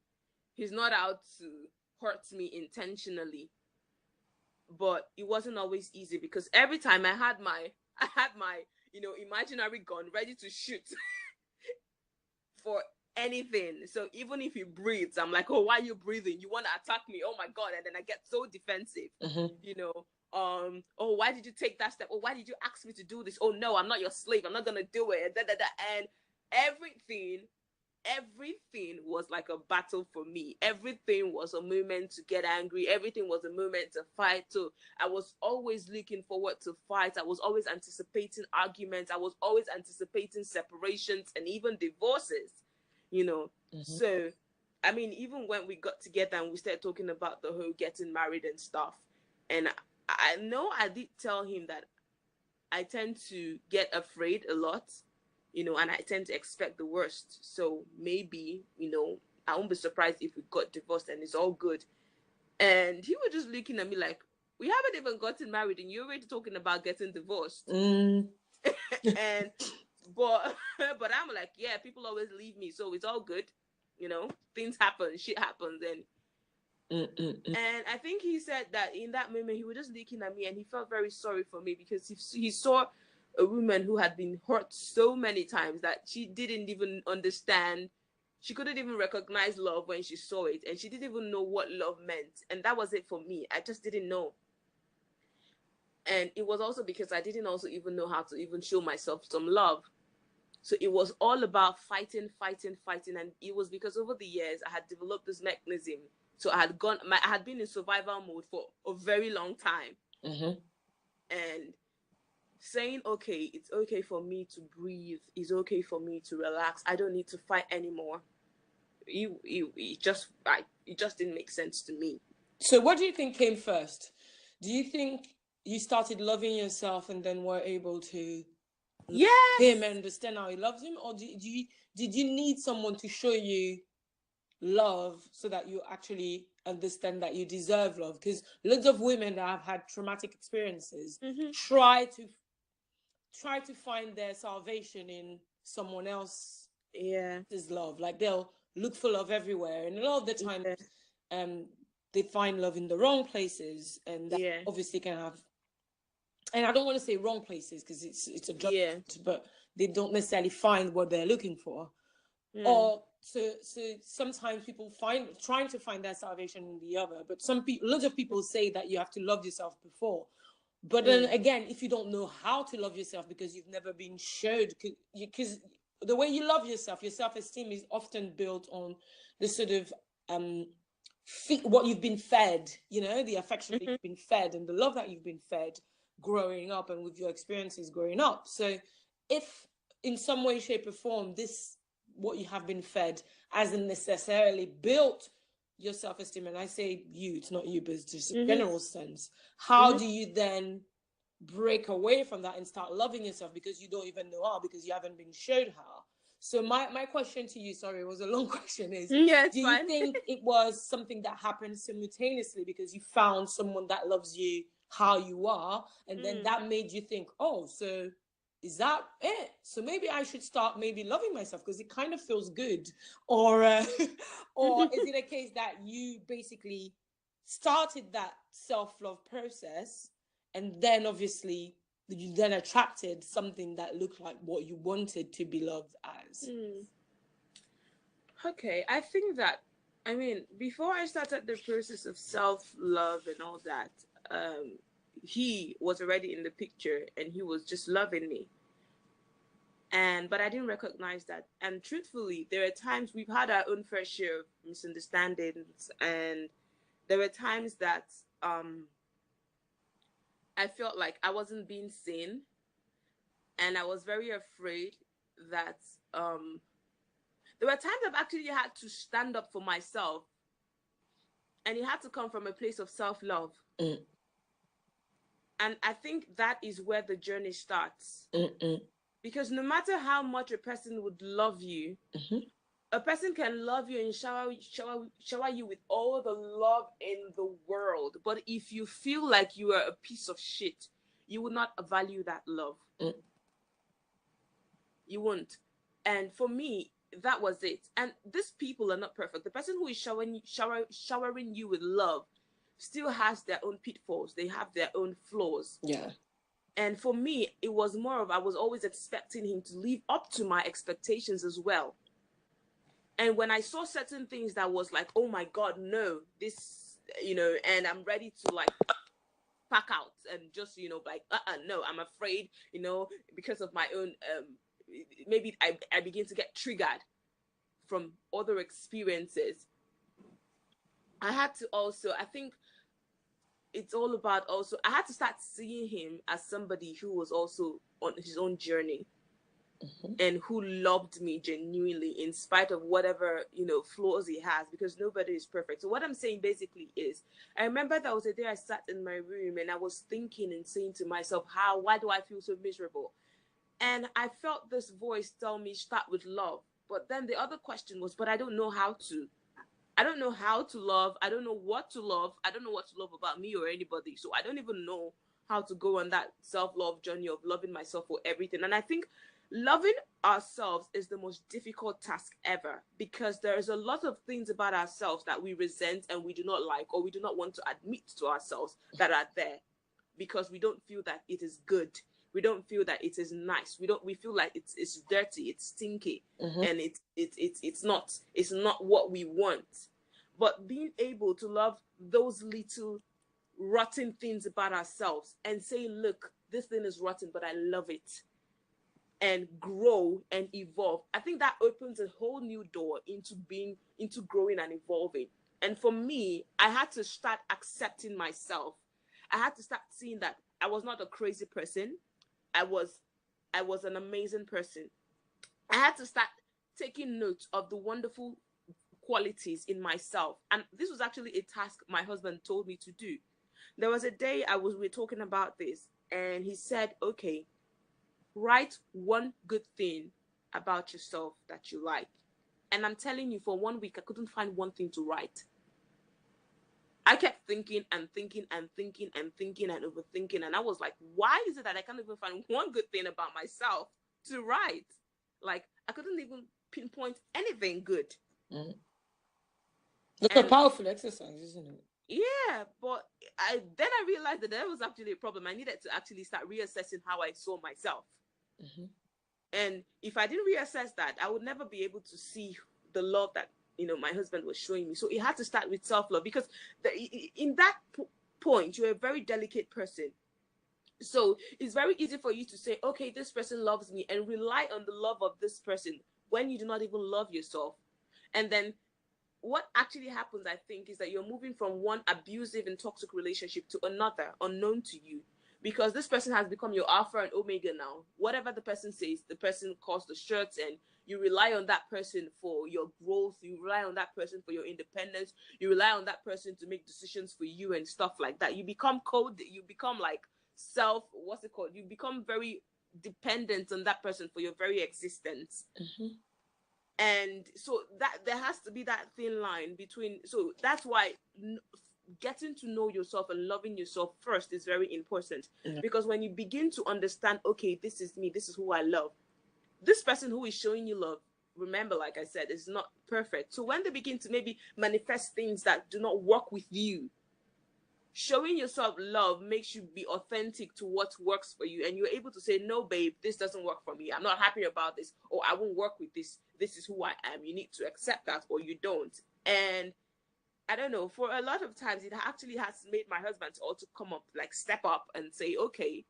He's not out to hurt me intentionally. But it wasn't always easy, because every time I had my imaginary gun ready to shoot for anything. So even if he breathes, I'm like, oh, why are you breathing? You want to attack me? Oh my God. And then I get so defensive. Mm-hmm. Oh, why did you take that step? Oh, why did you ask me to do this? Oh no, I'm not your slave. I'm not gonna do it. And everything everything was like a battle for me. Everything was a moment to get angry. Everything was a moment to fight. So I was always looking forward to fight. I was always anticipating arguments. I was always anticipating separations and even divorces, you know. So, I mean, even when we got together and we started talking about the whole getting married and stuff, and I know I did tell him that I tend to get afraid a lot, you know, and I tend to expect the worst. So maybe, you know, I won't be surprised if we got divorced and it's all good. And he was just looking at me like, we haven't even gotten married and you're already talking about getting divorced. And but I'm like, yeah, people always leave me, so it's all good, you know, things happen, shit happens. And I think he said that in that moment he was just looking at me and he felt very sorry for me, because he saw a woman who had been hurt so many times that she didn't even understand. She couldn't even recognize love when she saw it, and she didn't even know what love meant. And that was it for me. I just didn't know. And it was also because I didn't also even know how to even show myself some love. So it was all about fighting. And it was because over the years I had developed this mechanism. So I had been in survival mode for a very long time. And saying, okay, it's okay for me to breathe. It's okay for me to relax. I don't need to fight anymore. It just didn't make sense to me. So what do you think came first? Do you think you started loving yourself and then were able to love him and understand how he loves him? Or did you need someone to show you love so that you actually understand that you deserve love? Because lots of women that have had traumatic experiences try to find their salvation in someone else's love. Like they'll look for love everywhere, and a lot of the time they find love in the wrong places, and that obviously can have, and I don't want to say wrong places because it's a judgment, but they don't necessarily find what they're looking for. Or so sometimes people trying to find their salvation in the other, but lots of people say that you have to love yourself before. But then again, if you don't know how to love yourself because you've never been showed, because the way you love yourself, your self-esteem is often built on the sort of what you've been fed, you know, the affection that you've been fed and the love that you've been fed growing up and with your experiences growing up. So if in some way, shape or form, what you have been fed hasn't necessarily built your self-esteem, and I say you, it's not you, but it's just a general sense, how do you then break away from that and start loving yourself, because you don't even know how, because you haven't been showed how? So my question to you, sorry, it was a long question, is do you think it was something that happened simultaneously, because you found someone that loves you how you are, and then that made you think, oh, so is that it? So maybe I should start loving myself because it kind of feels good. Or is it a case that you basically started that self-love process and then obviously you then attracted something that looked like what you wanted to be loved as? Okay, I think that, I mean, before I started the process of self-love and all that, he was already in the picture and he was just loving me. But I didn't recognize that. And truthfully, there are times we've had our own fair share of misunderstandings, and there were times that I felt like I wasn't being seen, and I was very afraid that there were times I've actually had to stand up for myself, and it had to come from a place of self-love. And I think that is where the journey starts. Because no matter how much a person would love you, a person can love you and shower you with all the love in the world. But if you feel like you are a piece of shit, you will not value that love. You won't. And for me, that was it. And these people are not perfect. The person who is showering you with love still has their own pitfalls. They have their own flaws. Yeah. And for me, it was more of, I was always expecting him to live up to my expectations as well. And when I saw certain things that was like, oh my God, no, this, you know, and I'm ready to like pack out and just, you know, like, no, I'm afraid, you know, because of my own, maybe I begin to get triggered from other experiences, I had to also, I think it's all about also, I had to start seeing him as somebody who was also on his own journey, and who loved me genuinely in spite of whatever, flaws he has, because nobody is perfect. So what I'm saying basically is, I remember there was a day I sat in my room and I was thinking and saying to myself, why do I feel so miserable? And I felt this voice tell me, start with love. But then the other question was, but I don't know how to. I don't know how to love. I don't know what to love. I don't know what to love about me or anybody. So I don't even know how to go on that self-love journey of loving myself for everything. And I think loving ourselves is the most difficult task ever, because there is a lot of things about ourselves that we resent and we do not like, or we do not want to admit to ourselves that are there, because we don't feel that it is good. We don't feel that it is nice. We feel like it's dirty, it's stinky, and it's not what we want. But being able to love those little rotten things about ourselves and say, look, this thing is rotten, but I love it, and grow and evolve, I think that opens a whole new door into growing and evolving. And for me, I had to start accepting myself. I had to start seeing that I was not a crazy person. I was an amazing person. I had to start taking note of the wonderful qualities in myself. And this was actually a task my husband told me to do. There was a day we were talking about this, and he said, okay, write one good thing about yourself that you like. And I'm telling you, for 1 week, I couldn't find one thing to write. I kept thinking and thinking and thinking and thinking and overthinking. And I was like, why is it that I can't even find one good thing about myself to write? Like, I couldn't even pinpoint anything good. It's a powerful exercise, isn't it? Yeah, but then I realized that there was actually a problem. I needed to actually start reassessing how I saw myself. And if I didn't reassess that, I would never be able to see the love that my husband was showing me. So it had to start with self-love, because in that point, you're a very delicate person. So it's very easy for you to say, okay, this person loves me, and rely on the love of this person when you do not even love yourself. And then what actually happens, I think, is that you're moving from one abusive and toxic relationship to another unknown to you, because this person has become your alpha and omega now. Whatever the person says, the person calls the shots, and you rely on that person for your growth. You rely on that person for your independence. You rely on that person to make decisions for you and stuff like that. You become you become like you become very dependent on that person for your very existence. And so that there has to be that thin line between, so that's why getting to know yourself and loving yourself first is very important. Because when you begin to understand, okay, this is me, this is who I love, this person who is showing you love, remember, like I said, is not perfect. So when they begin to maybe manifest things that do not work with you, showing yourself love makes you be authentic to what works for you, and you're able to say, no, babe, this doesn't work for me. I'm not happy about this, or I won't work with this. This is who I am. You need to accept that, or you don't. And I don't know, for a lot of times, it actually has made my husband to also come up, like step up and say, okay,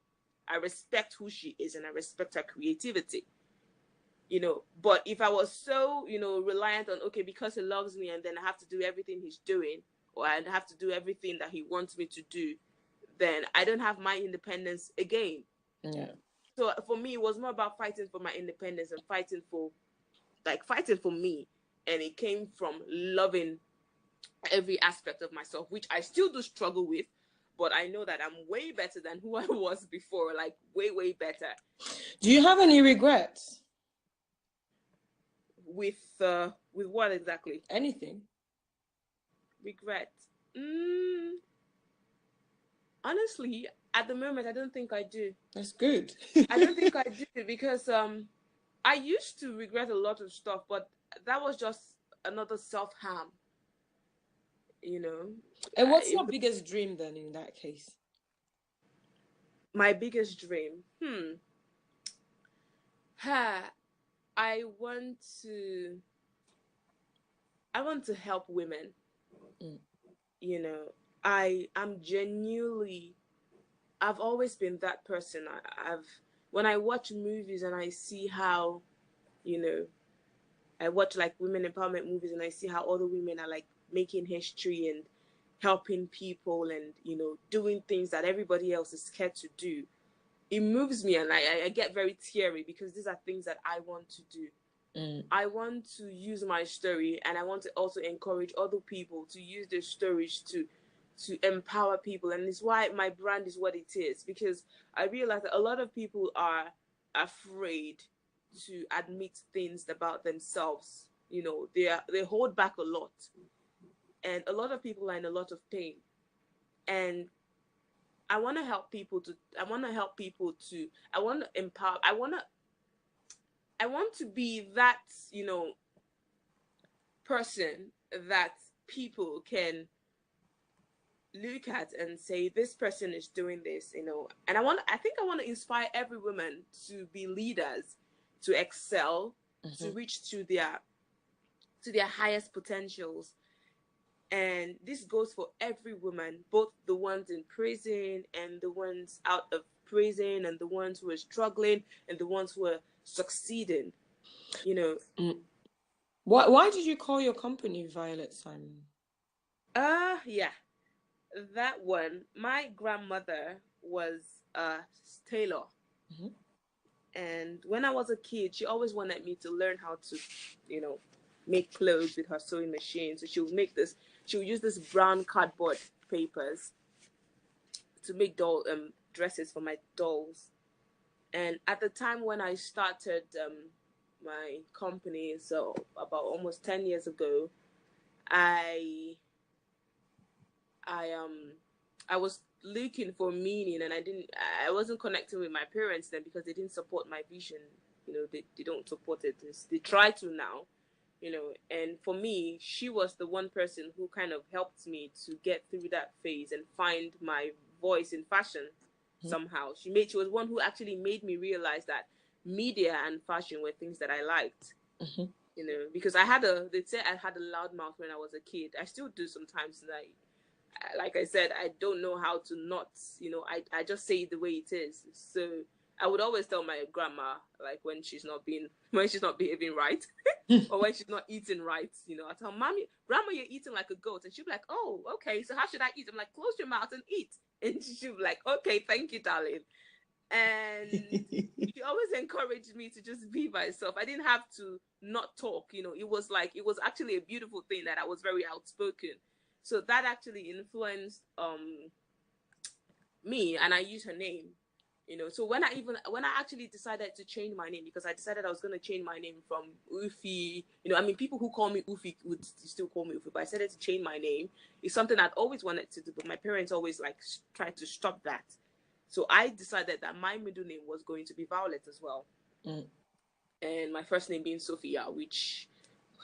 I respect who she is and I respect her creativity. But if I was so, reliant on, okay, because he loves me and then I have to do everything he's doing, or I have to do everything that he wants me to do, then I don't have my independence again. Yeah. So for me, it was more about fighting for my independence and fighting for me. And it came from loving every aspect of myself, which I still do struggle with, but I know that I'm way better than who I was before, like way, way better. Do you have any regrets? With what exactly? Anything. Regret. Honestly, at the moment, I don't think I do. That's good. I don't think I do, because I used to regret a lot of stuff, but that was just another self-harm, And what's your biggest dream then in that case? My biggest dream? I want to help women. I'm genuinely, I've always been that person. When I watch movies and I see how, I watch like women empowerment movies, and I see how other women are like making history and helping people, and doing things that everybody else is scared to do. It moves me, and I get very teary, because these are things that I want to do. I want to use my story, and I want to also encourage other people to use their stories to empower people. And it's why my brand is what it is, because I realize that a lot of people are afraid to admit things about themselves. They hold back a lot, and a lot of people are in a lot of pain. And I want to help people to I want to empower. I want to be that, person that people can look at and say, this person is doing this. And I think I want to inspire every woman to be leaders, to excel, to reach to their highest potentials. And this goes for every woman, both the ones in prison and the ones out of prison, and the ones who are struggling and the ones who are succeeding. Why did you call your company Violet Simon? Yeah, that one. My grandmother was a tailor. And when I was a kid, she always wanted me to learn how to, make clothes with her sewing machine. So she would use this brown cardboard papers to make dresses for my dolls. And at the time when I started my company, so about almost 10 years ago, I was looking for meaning, and I wasn't connecting with my parents then, because they didn't support my vision. They don't support it. They try to now, and for me, she was the one person who kind of helped me to get through that phase and find my voice in fashion somehow. She was one who actually made me realize that media and fashion were things that I liked. Because they say I had a loud mouth when I was a kid. I still do sometimes. Like I said, I don't know how to not, I just say it the way it is. So I would always tell my grandma, like when she's not behaving right, or when she's not eating right, I tell Mommy, Grandma, you're eating like a goat. And she'd be like, oh, okay, so how should I eat? I'm like, close your mouth and eat. And she'd be like, okay, thank you, darling. And she always encouraged me to just be myself. I didn't have to not talk, it was actually a beautiful thing that I was very outspoken. So that actually influenced me, and I used her name. So when I actually decided to change my name, because I decided I was going to change my name from Ufi, people who call me Ufi would still call me Ufi, but I decided to change my name. It's something I'd always wanted to do, but my parents always tried to stop that. So I decided that my middle name was going to be Violet as well. And my first name being Sophia, which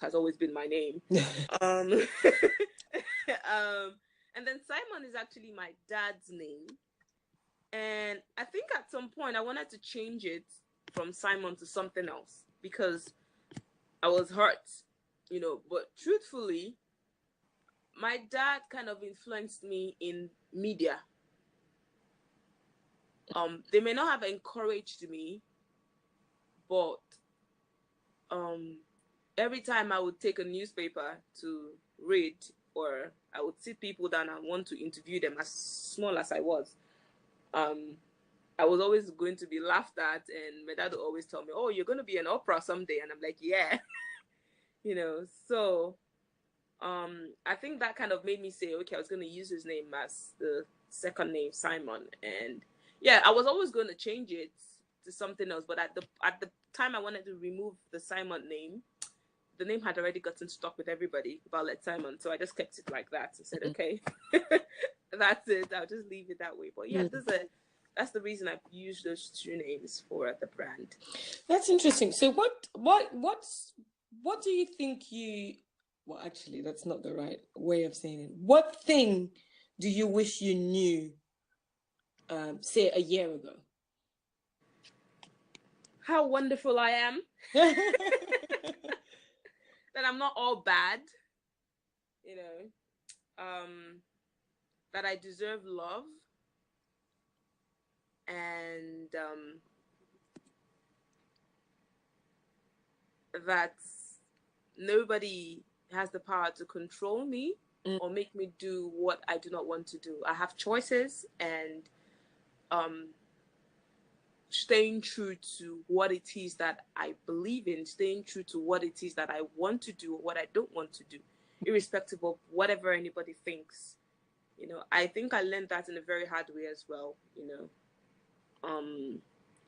has always been my name. And then Simon is actually my dad's name. And I think at some point I wanted to change it from Simon to something else, because I was hurt, but truthfully, my dad kind of influenced me in media. They may not have encouraged me, but every time I would take a newspaper to read, or I would sit people down and want to interview them, as small as I was, I was always going to be laughed at, and my dad would always tell me, oh, you're going to be an Oprah someday. And I'm like, yeah. So I think that kind of made me say, okay, I was going to use his name as the second name, Simon. And yeah, I was always going to change it to something else, but at the time I wanted to remove the Simon name, the name had already gotten stuck with everybody, Violet Simon. So I just kept it like that and said, okay, that's it. I'll just leave it that way. But yeah, that's the reason I've used those two names for the brand. That's interesting. So what do you think well, actually, that's not the right way of saying it. What thing do you wish you knew, say, a year ago? How wonderful I am. That I'm not all bad. That I deserve love. And that nobody has the power to control me or make me do what I do not want to do. I have choices, and staying true to what it is that I believe in, staying true to what it is that I want to do or what I don't want to do, irrespective of whatever anybody thinks. I think I learned that in a very hard way as well.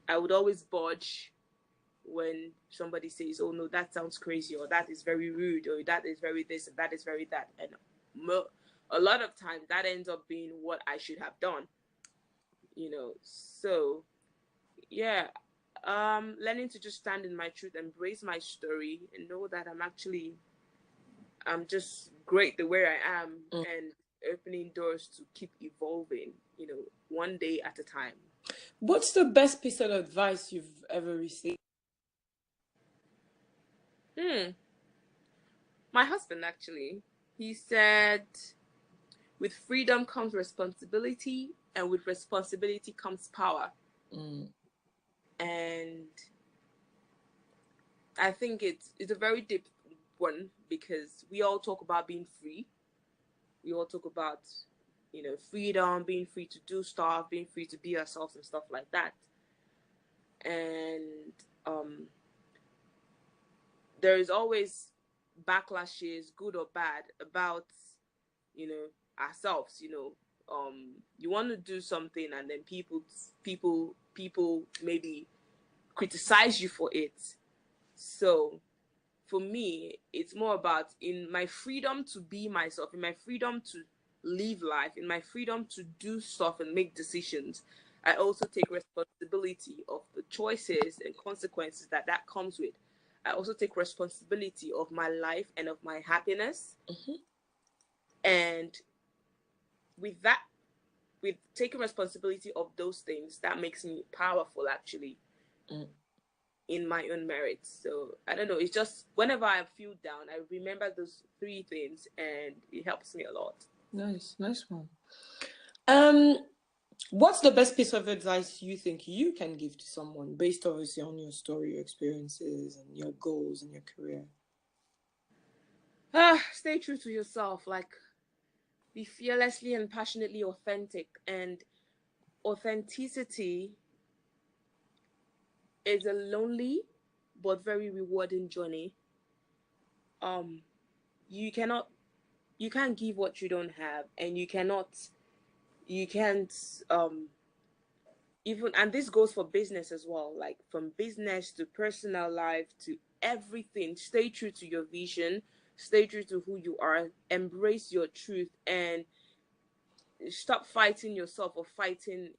I would always budge when somebody says, "Oh no, that sounds crazy," or "that is very rude," or "that is very this," and "that is very that." And a lot of times that ends up being what I should have done. So yeah, learning to just stand in my truth, embrace my story, and know that I'm just great the way I am, and opening doors to keep evolving, one day at a time. What's the best piece of advice you've ever received? My husband, actually, he said, with freedom comes responsibility, and with responsibility comes power. And I think it's a very deep one, because we all talk about being free. We all talk about, freedom, being free to do stuff, being free to be ourselves and stuff like that. And there is always backlashes, good or bad, about, ourselves. You want to do something, and then people maybe criticize you for it. So for me, it's more about, in my freedom to be myself, in my freedom to live life, in my freedom to do stuff and make decisions, I also take responsibility of the choices and consequences that comes with. I also take responsibility of my life and of my happiness. And with taking responsibility of those things, that makes me powerful, actually, in my own merits. So I don't know, it's just whenever I feel down, I remember those three things, and it helps me a lot. Nice one. What's the best piece of advice you think you can give to someone, based obviously on your story, your experiences, and your goals and your career? Stay true to yourself. Like, be fearlessly and passionately authentic. And authenticity is a lonely but very rewarding journey. You can't give what you don't have, and you can't even, and this goes for business as well, like from business to personal life to everything. Stay true to your vision, stay true to who you are, embrace your truth, and stop fighting yourself, or fighting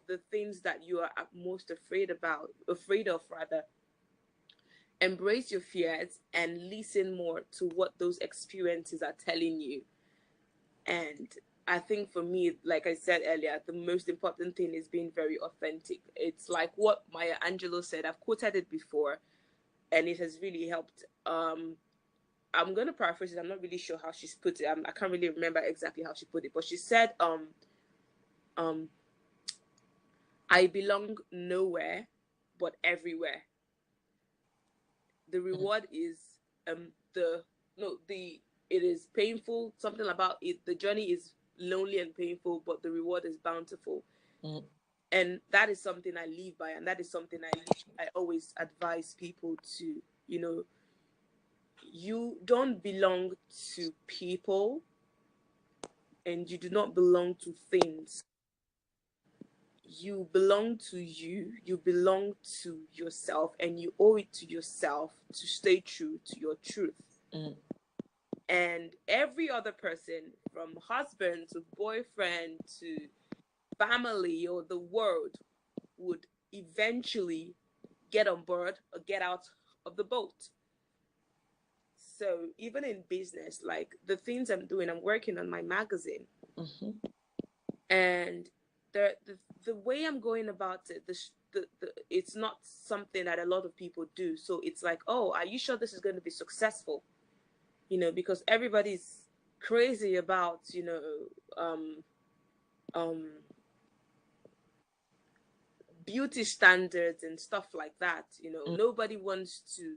the things that you are most afraid of rather. Embrace your fears and listen more to what those experiences are telling you. And I think for me, like I said earlier, the most important thing is being very authentic. It's like what Maya Angelou said. I've quoted it before, and it has really helped. I'm going to paraphrase it. I'm not really sure how she's put it. I can't really remember exactly how she put it, but she said, I belong nowhere but everywhere. The reward is it is painful, something about it. The journey is lonely and painful, but the reward is bountiful. And that is something I live by, and that is something I always advise people to, you don't belong to people, and you do not belong to things. You belong to you belong to yourself, and you owe it to yourself to stay true to your truth. And every other person, from husband to boyfriend to family or the world, would eventually get on board or get out of the boat. So even in business, like the things I'm doing, I'm working on my magazine. And the way I'm going about it, it's not something that a lot of people do. So it's like, oh, are you sure this is going to be successful? Because everybody's crazy about, beauty standards and stuff like that. Nobody wants to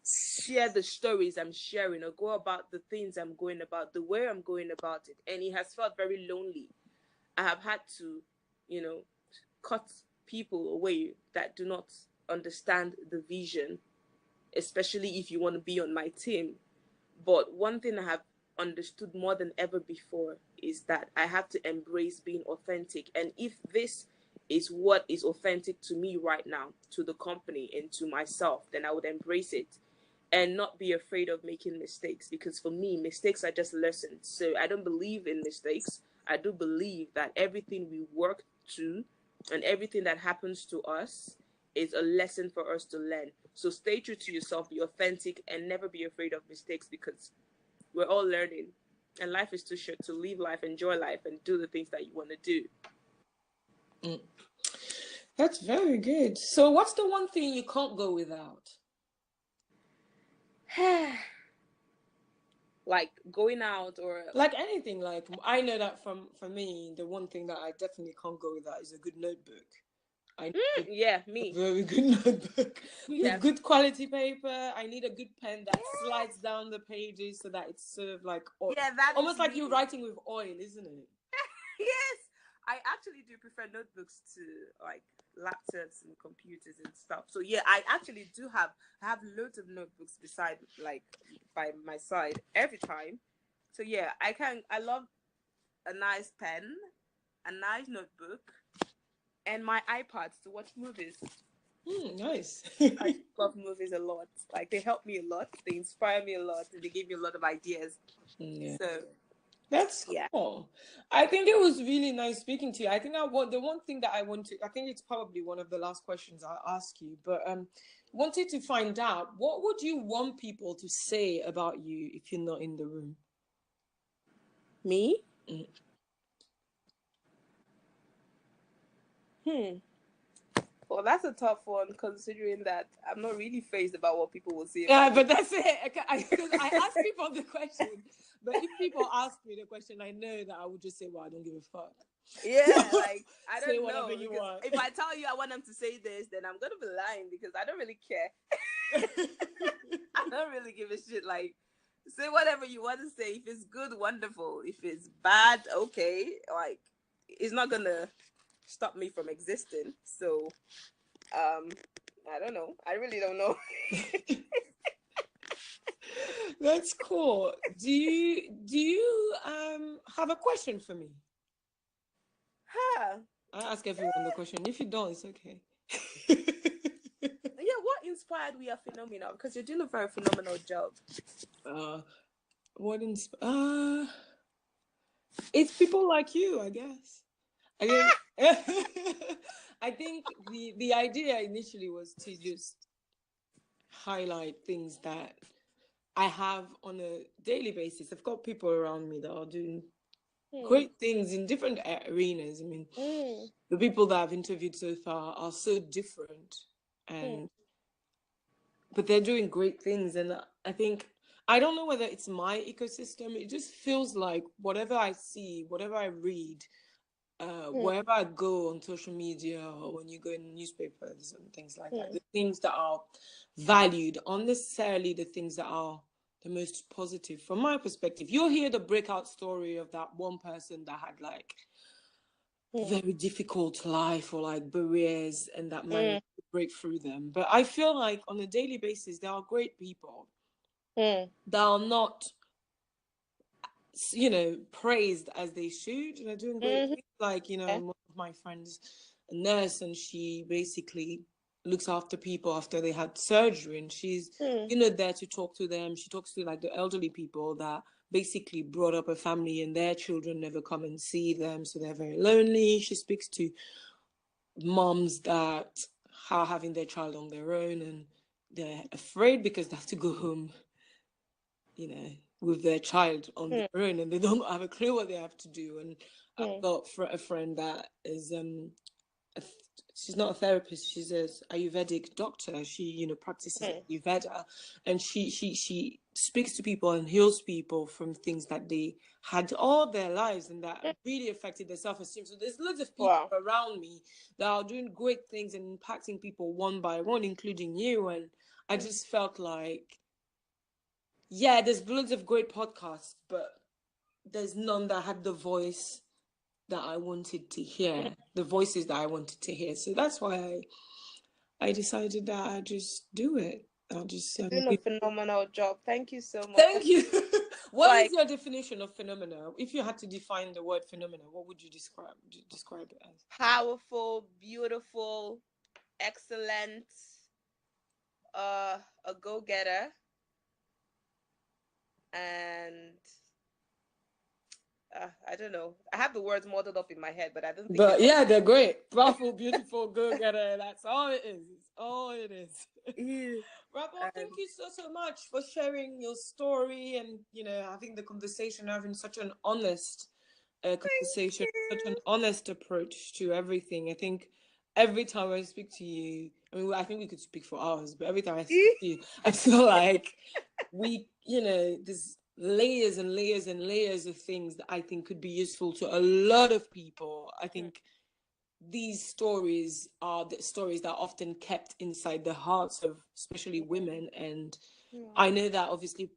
share the stories I'm sharing, or go about the things I'm going about, the way I'm going about it. And it has felt very lonely. I have had to, you know, cut people away that do not understand the vision, especially if you want to be on my team. But one thing I have understood more than ever before is that I have to embrace being authentic. And if this is what is authentic to me right now, to the company and to myself, then I would embrace it and not be afraid of making mistakes. Because for me, mistakes are just lessons. So I don't believe in mistakes. I do believe that everything we work to and everything that happens to us is a lesson for us to learn. So stay true to yourself, be authentic, and never be afraid of mistakes, because we're all learning. And life is too short to live life, enjoy life, and do the things that you want to do. Mm. That's very good. So what's the one thing you can't go without? Like going out, or like anything. Like, I know that for me, the one thing that I definitely can't go without is a good notebook. I need yeah, me. a very good notebook with good quality paper. I need a good pen that slides down the pages so that it's sort of like oil. Yeah, that almost is like me. you're writing with oil, isn't it? Yes, I actually do prefer notebooks to like laptops and computers and stuff. So yeah, I actually do have loads of notebooks beside, like, by my side every time. So yeah, I love a nice pen, a nice notebook, and my iPad to watch movies. Nice. I love movies a lot. Like, they help me a lot. They inspire me a lot. And they give me a lot of ideas. Yeah. So that's cool. I think it was really nice speaking to you. I think the one thing that I think it's probably one of the last questions I'll ask you, but wanted to find out, what would you want people to say about you if you're not in the room? Me? Well, that's a tough one, considering that I'm not really phased about what people will say. Yeah, but that's it. I ask people the question, but if people ask me the question, I know that I would just say, well, I don't give a fuck. Yeah, like, I don't say know. Whatever you want. If I tell you I want them to say this, then I'm going to be lying, because I don't really care. I don't really give a shit. Like, say whatever you want to say. If it's good, wonderful. If it's bad, okay. Like, it's not going to stop me from existing. So, I don't know. I really don't know. That's cool. Do you have a question for me? I ask everyone the question. If you don't, it's okay. Yeah, what inspired We Are Phenomenal? Because you're doing a very phenomenal job. What inspired? It's people like you, I guess. I think the idea initially was to just highlight things that I have on a daily basis. I've got people around me that are doing great things in different arenas. I mean, the people that I've interviewed so far are so different, but they're doing great things. And I think, I don't know whether it's my ecosystem. It just feels like whatever I see, whatever I read, wherever I go on social media, or when you go in newspapers and things like that, the things that are valued aren't necessarily the things that are the most positive from my perspective. You'll hear the breakout story of that one person that had like very difficult life, or like barriers, and that managed to break through them. But I feel like on a daily basis, there are great people that are not, praised as they should, and they're doing great things. Like, one of my friends, a nurse, and she basically looks after people after they had surgery, and she's there to talk to them. She talks to like the elderly people that basically brought up a family and their children never come and see them, so they're very lonely. She speaks to moms that are having their child on their own, and they're afraid because they have to go home with their child on their own, and they don't have a clue what they have to do. And I've got a friend that is she's not a therapist, she's an Ayurvedic doctor. She practices Ayurveda, and she speaks to people and heals people from things that they had all their lives, and that really affected their self-esteem. So there's loads of people around me that are doing great things and impacting people one by one, including you. And I just felt like yeah, there's loads of great podcasts, but there's none that had the voice that I wanted to hear, the voices that I wanted to hear. So that's why I decided that I just do it. I'll just You're doing a phenomenal job. Thank you so much. Thank you. What is Like, your definition of phenomena? If you had to define the word phenomena, what would you describe it as? powerful, beautiful, excellent, a go-getter, and I don't know. I have the words muddled up in my head, but I don't think. But yeah, they're great. Powerful, beautiful, go-getter. That's all it is. It's all it is. Rabo, thank you so much for sharing your story and, you know, having the conversation, having such an honest conversation, such an honest approach to everything. I think every time I speak to you, I mean, I think we could speak for hours, but every time I speak to you, I feel like there's layers and layers and layers of things that I think could be useful to a lot of people. I think these stories are the stories that are often kept inside the hearts of especially women, and I know that obviously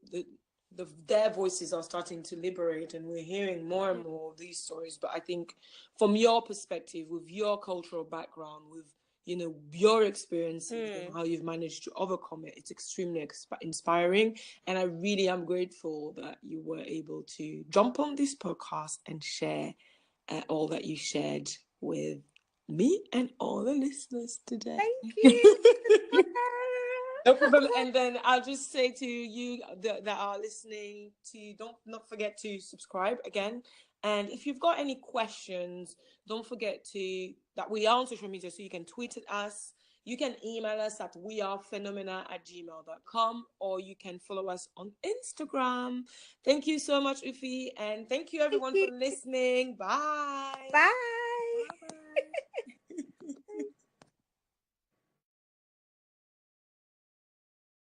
their voices are starting to liberate, and we're hearing more and more of these stories. But I think from your perspective, with your cultural background, with your experiences and how you've managed to overcome it, it's extremely inspiring, and I really am grateful that you were able to jump on this podcast and share all that you shared with me and all the listeners today. Thank you. No problem. And then I'll just say to you that are listening to not forget to subscribe again. And if you've got any questions, don't forget that we are on social media, so you can tweet at us. You can email us at wearephenomena@gmail.com, or you can follow us on Instagram. Thank you so much, Ufi. And thank you everyone for listening. Bye. Bye.